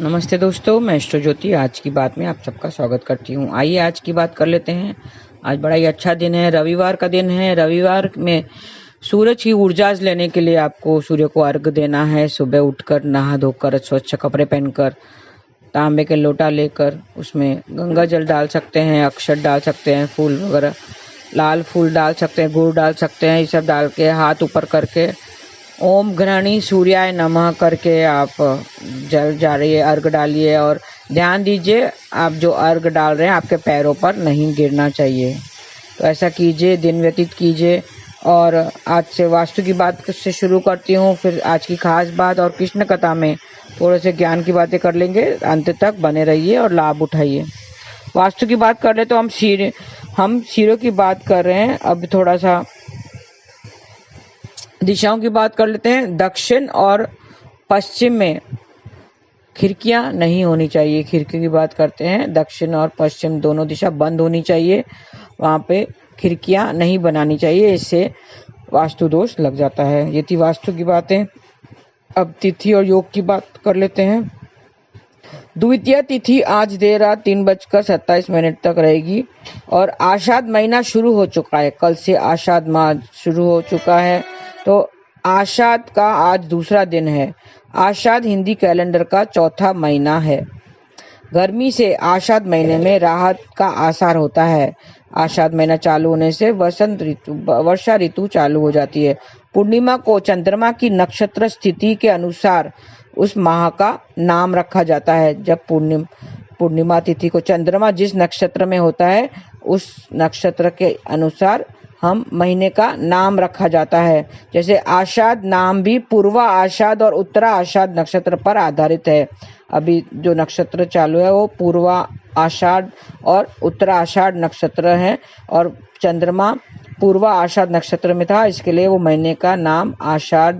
नमस्ते दोस्तों, मैं एस्ट्रो ज्योति आज की बात में आप सबका स्वागत करती हूँ। आइए आज की बात कर लेते हैं। आज बड़ा ही अच्छा दिन है, रविवार का दिन है। रविवार में सूरज की ऊर्जा लेने के लिए आपको सूर्य को अर्घ देना है। सुबह उठकर नहा धोकर स्वच्छ कपड़े पहनकर तांबे के लोटा लेकर उसमें गंगा जल डाल सकते हैं, अक्षत डाल सकते हैं, फूल वगैरह, लाल फूल डाल सकते हैं, गुड़ डाल सकते हैं। ये सब डाल के हाथ ऊपर करके ओम घृणी सूर्याय नमः करके आप जल डालिए, अर्घ डालिए और ध्यान दीजिए आप जो अर्घ डाल रहे हैं आपके पैरों पर नहीं गिरना चाहिए। तो ऐसा कीजिए, दिन व्यतीत कीजिए। और आज से वास्तु की बात से शुरू करती हूँ, फिर आज की खास बात और कृष्ण कथा में थोड़े से ज्ञान की बातें कर लेंगे। अंत तक बने रहिए और लाभ उठाइए। वास्तु की बात कर ले तो हम सिरों की बात कर रहे हैं। अब थोड़ा सा दिशाओं की बात कर लेते हैं। दक्षिण और पश्चिम में खिड़कियां नहीं होनी चाहिए। खिड़की की बात करते हैं, दक्षिण और पश्चिम दोनों दिशा बंद होनी चाहिए। वहां पे खिड़कियां नहीं बनानी चाहिए, इससे वास्तु दोष लग जाता है। ये थी वास्तु की बातें। अब तिथि और योग की बात कर लेते हैं। द्वितीय तिथि आज देर रात 3:27 तक रहेगी और आषाढ़ महीना शुरू हो चुका है। कल से आषाढ़ माह शुरू हो चुका है, तो आषाढ़ का आज दूसरा दिन है। आषाढ़ हिंदी कैलेंडर का चौथा महीना है। गर्मी से आषाढ़ महीने में राहत का आसार होता है। आषाढ़ महीना चालू होने से वर्षा ऋतु चालू हो जाती है। पूर्णिमा को चंद्रमा की नक्षत्र स्थिति के अनुसार उस माह का नाम रखा जाता है। जब पूर्णिमा तिथि को चंद्रमा जिस नक्षत्र में होता है उस नक्षत्र के अनुसार हम महीने का नाम रखा जाता है। जैसे आषाढ़ नाम भी पूर्वा आषाढ़ और उत्तरा आषाढ़ नक्षत्र पर आधारित है। अभी जो नक्षत्र चालू है वो पूर्वा आषाढ़ और उत्तरा आषाढ़ नक्षत्र है और चंद्रमा पूर्वा आषाढ़ नक्षत्र में था, इसके लिए वो महीने का नाम आषाढ़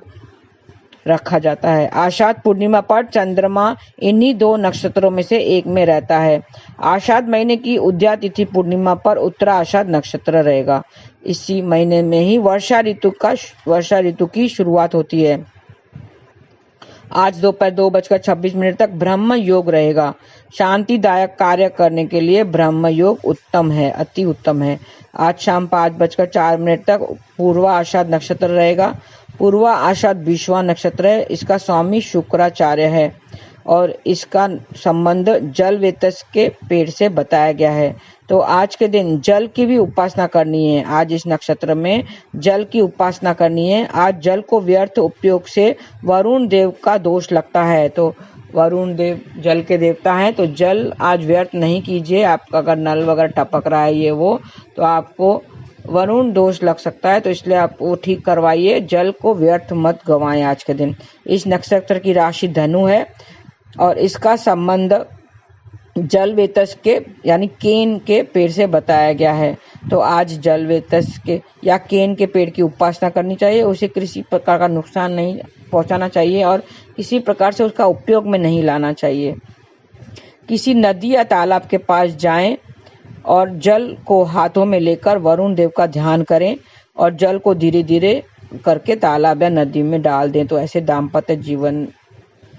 रखा जाता है। आषाढ़ पूर्णिमा पर चंद्रमा इन्हीं दो नक्षत्रों में से एक में रहता है। आषाढ़ महीने की उदया तिथि पूर्णिमा पर उत्तरा आषाढ़ नक्षत्र रहेगा। इसी महीने में ही वर्षा ऋतु की शुरुआत होती है। आज दोपहर 2:26 तक ब्रह्म योग रहेगा। शांतिदायक कार्य करने के लिए ब्रह्म योग उत्तम है, अति उत्तम है। आज शाम 5:04 तक पूर्वा आषाढ़ नक्षत्र रहेगा। पूर्वा आषाढ़ 20वां नक्षत्र है। इसका स्वामी शुक्राचार्य है और इसका संबंध जल वेतस के पेड़ से बताया गया है। तो आज के दिन जल की भी उपासना करनी है। आज इस नक्षत्र में जल की उपासना करनी है। आज जल को व्यर्थ उपयोग से वरुण देव का दोष लगता है, तो वरुण देव जल के देवता हैं, तो जल आज व्यर्थ नहीं कीजिए। आपका अगर नल वगैरह टपक रहा है ये वो, तो आपको वरुण दोष लग सकता है, तो इसलिए आप वो ठीक करवाइए। जल को व्यर्थ मत गवाएं आज के दिन। इस नक्षत्र की राशि धनु है और इसका संबंध जल वेतस के यानी केन के पेड़ से बताया गया है। तो आज जल वेतस के या केन के पेड़ की उपासना करनी चाहिए। उसे किसी प्रकार का नुकसान नहीं पहुंचाना चाहिए और किसी प्रकार से उसका उपयोग में नहीं लाना चाहिए। किसी नदी या तालाब के पास जाएं और जल को हाथों में लेकर वरुण देव का ध्यान करें और जल को धीरे धीरे करके तालाब या नदी में डाल दें। तो ऐसे दाम्पत्य जीवन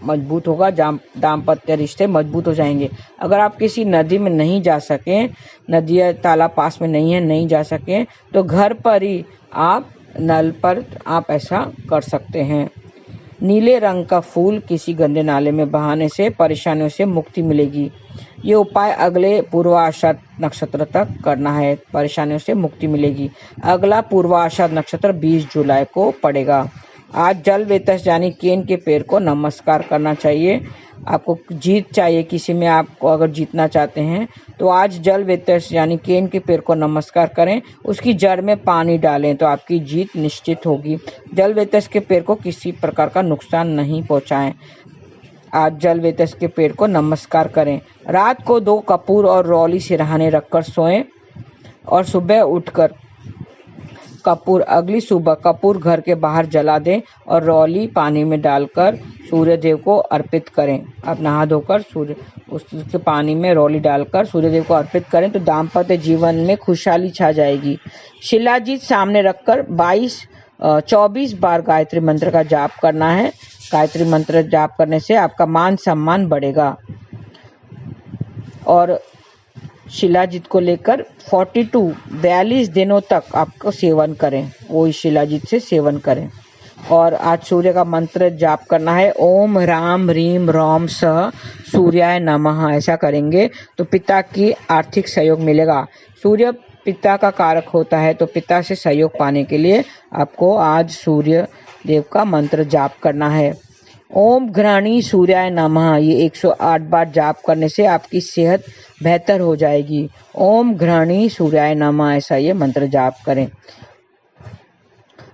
मजबूत होगा, दाम्पत्य रिश्ते मजबूत हो जाएंगे। अगर आप किसी नदी में नहीं जा सकें, नदी या तालाब पास में नहीं जा सकें, तो घर पर ही आप नल पर आप ऐसा कर सकते हैं। नीले रंग का फूल किसी गंदे नाले में बहाने से परेशानियों से मुक्ति मिलेगी। ये उपाय अगले पूर्वा आषाढ़ नक्षत्र तक करना है, परेशानियों से मुक्ति मिलेगी। अगला पूर्वा आषाढ़ नक्षत्र 20 जुलाई को पड़ेगा। आज जल वेतस यानी केन के पेड़ को नमस्कार करना चाहिए। आपको जीत चाहिए किसी में, आपको अगर जीतना चाहते हैं तो आज जल वेतस यानी केन के पेड़ को नमस्कार करें, उसकी जड़ में पानी डालें तो आपकी जीत निश्चित होगी। जल वेतस के पेड़ को किसी प्रकार का नुकसान नहीं पहुंचाएं। आज जल वेतस के पेड़ को नमस्कार करें। रात को 2 कपूर और रौली सिरहाने रखकर सोएं और सुबह उठकर अगली सुबह कपूर घर के बाहर जला दें और रौली पानी में डालकर सूर्य देव को अर्पित करें। आप नहा धोकर उसके पानी में रौली डालकर सूर्य देव को अर्पित करें तो दाम्पत्य जीवन में खुशहाली छा जाएगी। शिलाजीत सामने रखकर 24 बार गायत्री मंत्र का जाप करना है। गायत्री मंत्र जाप करने से आपका मान सम्मान बढ़ेगा। और शिलाजीत को लेकर 42 दिनों तक आपको सेवन करें, वो शिलाजीत से सेवन करें। और आज सूर्य का मंत्र जाप करना है, ओम राम रीम रोम सह सूर्याय नमः। ऐसा करेंगे तो पिता की आर्थिक सहयोग मिलेगा। सूर्य पिता का कारक होता है, तो पिता से सहयोग पाने के लिए आपको आज सूर्य देव का मंत्र जाप करना है। ओम घृणी सूर्याय नमः, ये 108 बार जाप करने से आपकी सेहत बेहतर हो जाएगी। ओम घृणी सूर्याय नमः, ऐसा ये मंत्र जाप करें।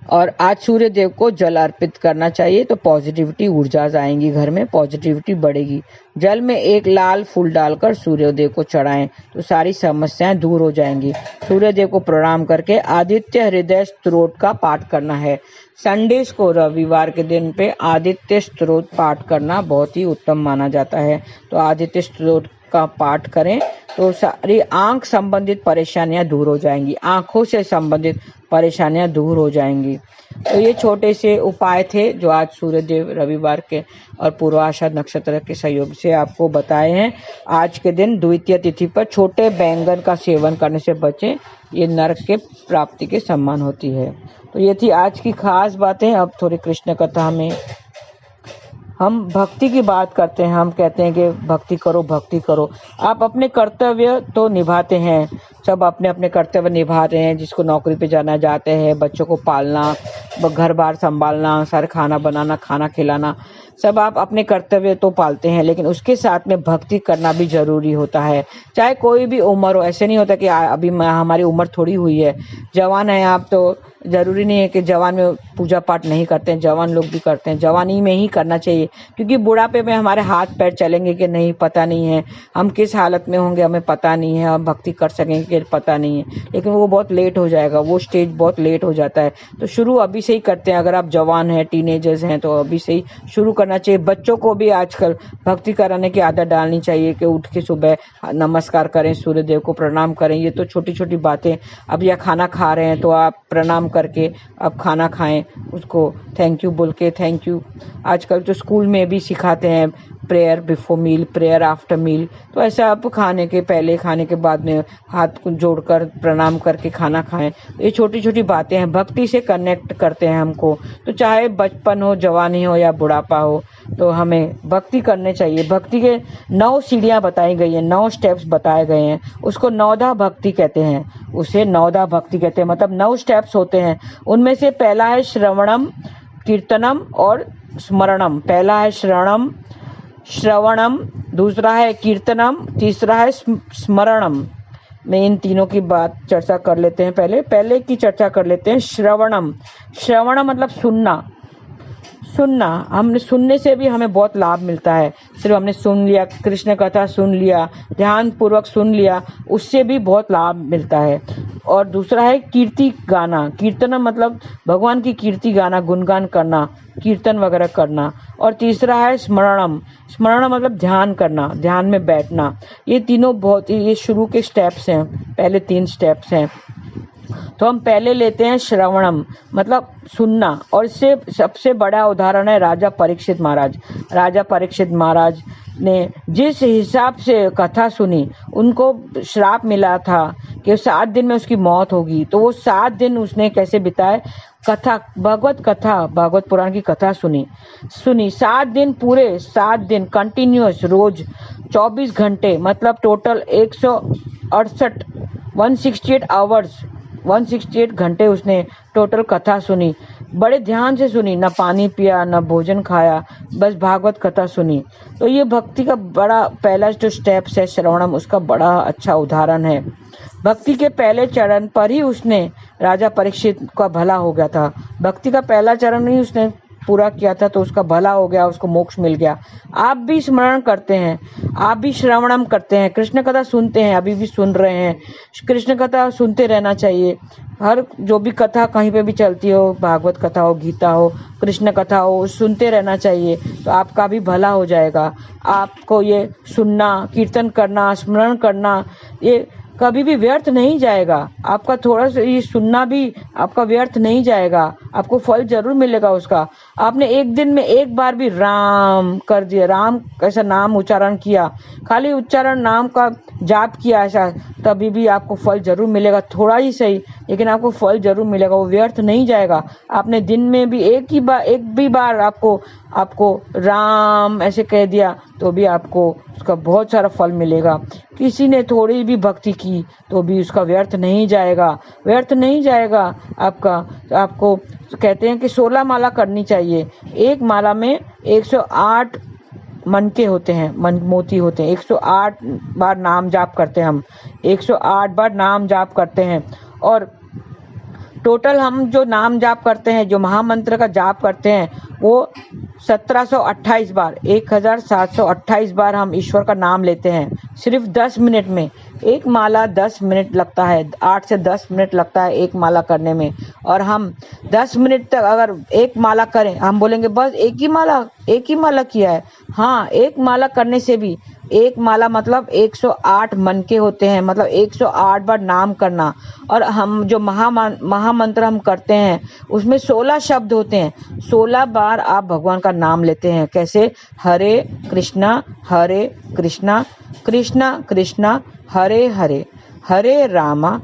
और आज सूर्य देव को जल अर्पित करना चाहिए, तो पॉजिटिविटी ऊर्जा आएंगी, घर में पॉजिटिविटी बढ़ेगी। जल में एक लाल फूल डालकर सूर्य देव को चढ़ाएं तो सारी समस्याएं दूर हो जाएंगी। सूर्य देव को प्रणाम करके आदित्य हृदय स्तोत्र का पाठ करना है। संडेज को, रविवार के दिन पे आदित्य स्तोत्र पाठ करना बहुत ही उत्तम माना जाता है, तो आदित्य स्तोत्र का पाठ करें तो सारी आंख संबंधित परेशानियां दूर हो जाएंगी, आंखों से संबंधित परेशानियां दूर हो जाएंगी। तो ये छोटे से उपाय थे जो आज सूर्यदेव रविवार के और पूर्वाषाढ़ नक्षत्र के सहयोग से आपको बताए हैं। आज के दिन द्वितीय तिथि पर छोटे बैंगन का सेवन करने से बचें, ये नरक के प्राप्ति के समान होती है। तो ये थी आज की खास बातें। अब थोड़ी कृष्ण कथा में हम भक्ति की बात करते हैं। हम कहते हैं कि भक्ति करो, भक्ति करो। आप अपने कर्तव्य तो निभाते हैं, सब अपने अपने कर्तव्य निभा रहे हैं। जिसको नौकरी पे जाना जाते हैं, बच्चों को पालना, घर बार संभालना, सारे खाना बनाना, खाना खिलाना, सब आप अपने कर्तव्य तो पालते हैं, लेकिन उसके साथ में भक्ति करना भी जरूरी होता है। चाहे कोई भी उम्र हो, ऐसे नहीं होता कि अभी हमारी उम्र थोड़ी हुई है, जवान है आप, तो जरूरी नहीं है कि जवान में पूजा पाठ नहीं करते हैं, जवान लोग भी करते हैं। जवानी में ही करना चाहिए, क्योंकि बुढ़ापे में हमारे हाथ पैर चलेंगे कि नहीं पता नहीं है, हम किस हालत में होंगे हमें पता नहीं है, हम भक्ति कर सकेंगे कि पता नहीं है, लेकिन वो बहुत लेट हो जाएगा, वो स्टेज बहुत लेट हो जाता है। तो शुरू अभी से ही करते हैं। अगर आप जवान हैं, टीनेजर्स हैं, तो अभी से ही शुरू करना चाहिए। बच्चों को भी आजकल भक्ति कराने की आदत डालनी चाहिए कि उठ के सुबह नमस्कार करें, सूर्य देव को प्रणाम करें। ये तो छोटी छोटी बातें। अब या खाना खा रहे हैं तो आप प्रणाम करके अब खाना खाएं, उसको थैंक यू बोल के, थैंक यू। आजकल तो स्कूल में भी सिखाते हैं prayer before meal, prayer after meal. तो ऐसा आप खाने के पहले, खाने के बाद में हाथ को जोड़कर प्रणाम करके खाना खाएं। ये छोटी छोटी बातें हैं, भक्ति से कनेक्ट करते हैं हमको। तो चाहे बचपन हो, जवानी हो या बुढ़ापा हो, तो हमें भक्ति करने चाहिए। भक्ति के 9 सीढ़ियां बताई गई हैं, 9 स्टेप्स बताए गए हैं, उसको नवधा भक्ति कहते हैं। उसे नवधा भक्ति कहते हैं, मतलब 9 स्टेप्स होते हैं। उनमें से पहला है श्रवणम, कीर्तनम और स्मरणम। पहला है श्रवणम, दूसरा है कीर्तनम, तीसरा है स्मरणम। मैं इन तीनों की बात चर्चा कर लेते हैं। पहले की चर्चा कर लेते हैं। श्रवणम मतलब सुनना। हमने सुनने से भी हमें बहुत लाभ मिलता है। सिर्फ हमने सुन लिया, कृष्ण कथा सुन लिया, ध्यान पूर्वक सुन लिया, उससे भी बहुत लाभ मिलता है। और दूसरा है कीर्ति गाना। कीर्तन मतलब भगवान की कीर्ति गाना, गुणगान करना, कीर्तन वगैरह करना। और तीसरा है स्मरणम मतलब ध्यान करना, ध्यान में बैठना। ये तीनों बहुत ही, ये शुरू के स्टेप्स हैं, पहले 3 स्टेप्स हैं। तो हम पहले लेते हैं श्रवणम, मतलब सुनना। और इससे सबसे बड़ा उदाहरण है राजा परीक्षित महाराज। राजा परीक्षित महाराज ने जिस हिसाब से कथा सुनी, उनको श्राप मिला था कि 7 दिन में उसकी मौत होगी, तो वो 7 दिन उसने कैसे बिताए? भागवत पुराण की कथा सुनी 7 दिन, पूरे 7 दिन कंटिन्यूअस, रोज 24 घंटे, मतलब टोटल 168 168 आवर्स, 168 घंटे उसने टोटल कथा सुनी। बड़े ध्यान से सुनी, न पानी पिया, न भोजन खाया, बस भागवत कथा सुनी। तो ये भक्ति का बड़ा पहला जो स्टेप्स है श्रवणम, उसका बड़ा अच्छा उदाहरण है। भक्ति के पहले चरण पर ही उसने, राजा परीक्षित का भला हो गया था। भक्ति का पहला चरण ही उसने पूरा किया था, तो उसका भला हो गया, उसको मोक्ष मिल गया। आप भी स्मरण करते हैं, आप भी श्रवणम करते हैं, कृष्ण कथा सुनते हैं, अभी भी सुन रहे हैं। कृष्ण कथा सुनते रहना चाहिए। हर जो भी कथा कहीं पे भी चलती हो, भागवत कथा हो, गीता हो, कृष्ण कथा हो, सुनते रहना चाहिए, तो आपका भी भला हो जाएगा। आपको ये सुनना, कीर्तन करना, स्मरण करना, ये कभी भी व्यर्थ नहीं जाएगा। आपका थोड़ा सा ये सुनना भी आपका व्यर्थ नहीं जाएगा, आपको फल जरूर मिलेगा उसका। आपने एक दिन में एक बार भी राम कर दिया, राम कैसा नाम उच्चारण किया, खाली उच्चारण नाम का जाप किया ऐसा, तभी भी आपको फल जरूर मिलेगा, थोड़ा ही सही, लेकिन आपको फल जरूर मिलेगा, वो व्यर्थ नहीं जाएगा। आपने दिन में भी एक भी बार आपको राम ऐसे कह दिया तो भी आपको उसका बहुत सारा फल मिलेगा। किसी ने थोड़ी भी भक्ति की तो भी उसका व्यर्थ नहीं जाएगा, व्यर्थ नहीं जाएगा आपका। आपको कहते हैं कि 16 माला करनी चाहिए। एक माला में 108 मनके होते हैं, मन मोती होते हैं। 108 बार नाम जाप करते हैं हम, 108 बार नाम जाप करते हैं। और टोटल हम जो नाम जाप करते हैं, जो महामंत्र का जाप करते हैं, वो 1728 बार, 1728 बार हम ईश्वर का नाम लेते हैं सिर्फ 10 मिनट में। एक माला 10 मिनट लगता है, 8 से 10 मिनट लगता है एक माला करने में। और हम 10 मिनट तक अगर एक माला करें, हम बोलेंगे बस एक ही माला किया है। हाँ, एक माला करने से भी, एक माला मतलब 108 मनके होते हैं, मतलब 108 बार नाम करना। और हम जो महामंत्र हम करते हैं उसमें 16 शब्द होते हैं, 16 बार आप भगवान का नाम लेते हैं। कैसे? हरे कृष्णा कृष्णा कृष्णा हरे हरे, हरे रामा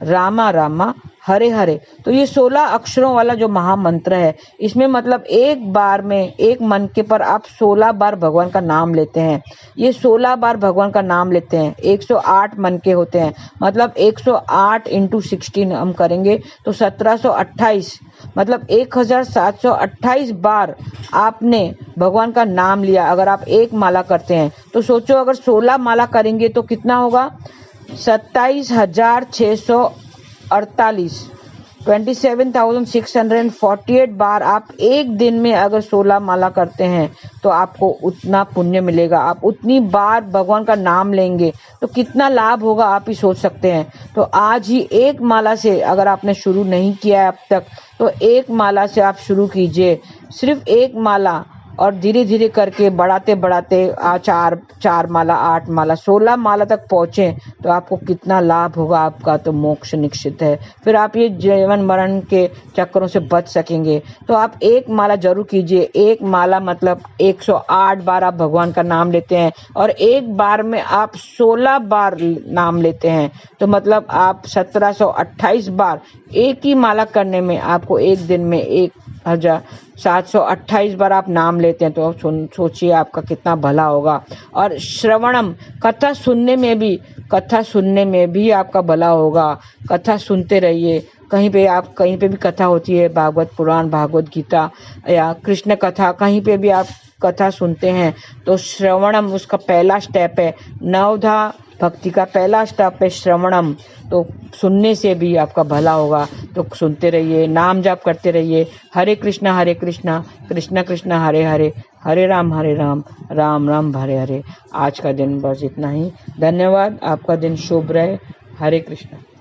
रामा रामा हरे हरे। तो ये 16 अक्षरों वाला जो महामंत्र है, इसमें मतलब एक बार में एक मनके पर आप 16 बार भगवान का नाम लेते हैं। ये 16 बार भगवान का नाम लेते हैं, 108 मनके होते हैं, मतलब 108 × 16 हम करेंगे तो 1728, मतलब 1728 बार आपने भगवान का नाम लिया। अगर आप एक माला करते हैं तो सोचो, अगर 16 माला करेंगे तो कितना होगा? 27,648, 27,648 बार आप एक दिन में अगर 16 माला करते हैं तो आपको उतना पुण्य मिलेगा। आप उतनी बार भगवान का नाम लेंगे तो कितना लाभ होगा आप ही सोच सकते हैं। तो आज ही एक माला से, अगर आपने शुरू नहीं किया है अब तक, तो एक माला से आप शुरू कीजिए, सिर्फ एक माला, और धीरे धीरे करके बढ़ाते बढ़ाते 4 माला, 8 माला, 16 माला तक पहुंचे तो आपको कितना लाभ होगा, आपका तो मोक्ष निश्चित है। फिर आप ये जीवन मरण के चक्करों से बच सकेंगे। तो आप एक माला जरूर कीजिए। एक माला मतलब 108 बार आप भगवान का नाम लेते हैं, और एक बार में आप 16 बार नाम लेते हैं, तो मतलब आप 1728 बार एक ही माला करने में आपको एक दिन में 1728 बार आप नाम लेते हैं, तो सोचिए आपका कितना भला होगा। और श्रवणम, कथा सुनने में भी आपका भला होगा। कथा सुनते रहिए, कहीं पे भी कथा होती है, भागवत पुराण, भागवत गीता या कृष्ण कथा, कहीं पे भी आप कथा सुनते हैं तो श्रवणम उसका पहला स्टेप है। नवधा भक्ति का पहला स्टेप है श्रवणम। तो सुनने से भी आपका भला होगा। तो सुनते रहिए, नाम जाप करते रहिए। हरे कृष्णा कृष्ण कृष्ण हरे हरे, हरे राम राम राम हरे हरे। आज का दिन बस इतना ही। धन्यवाद। आपका दिन शुभ रहे। हरे कृष्णा।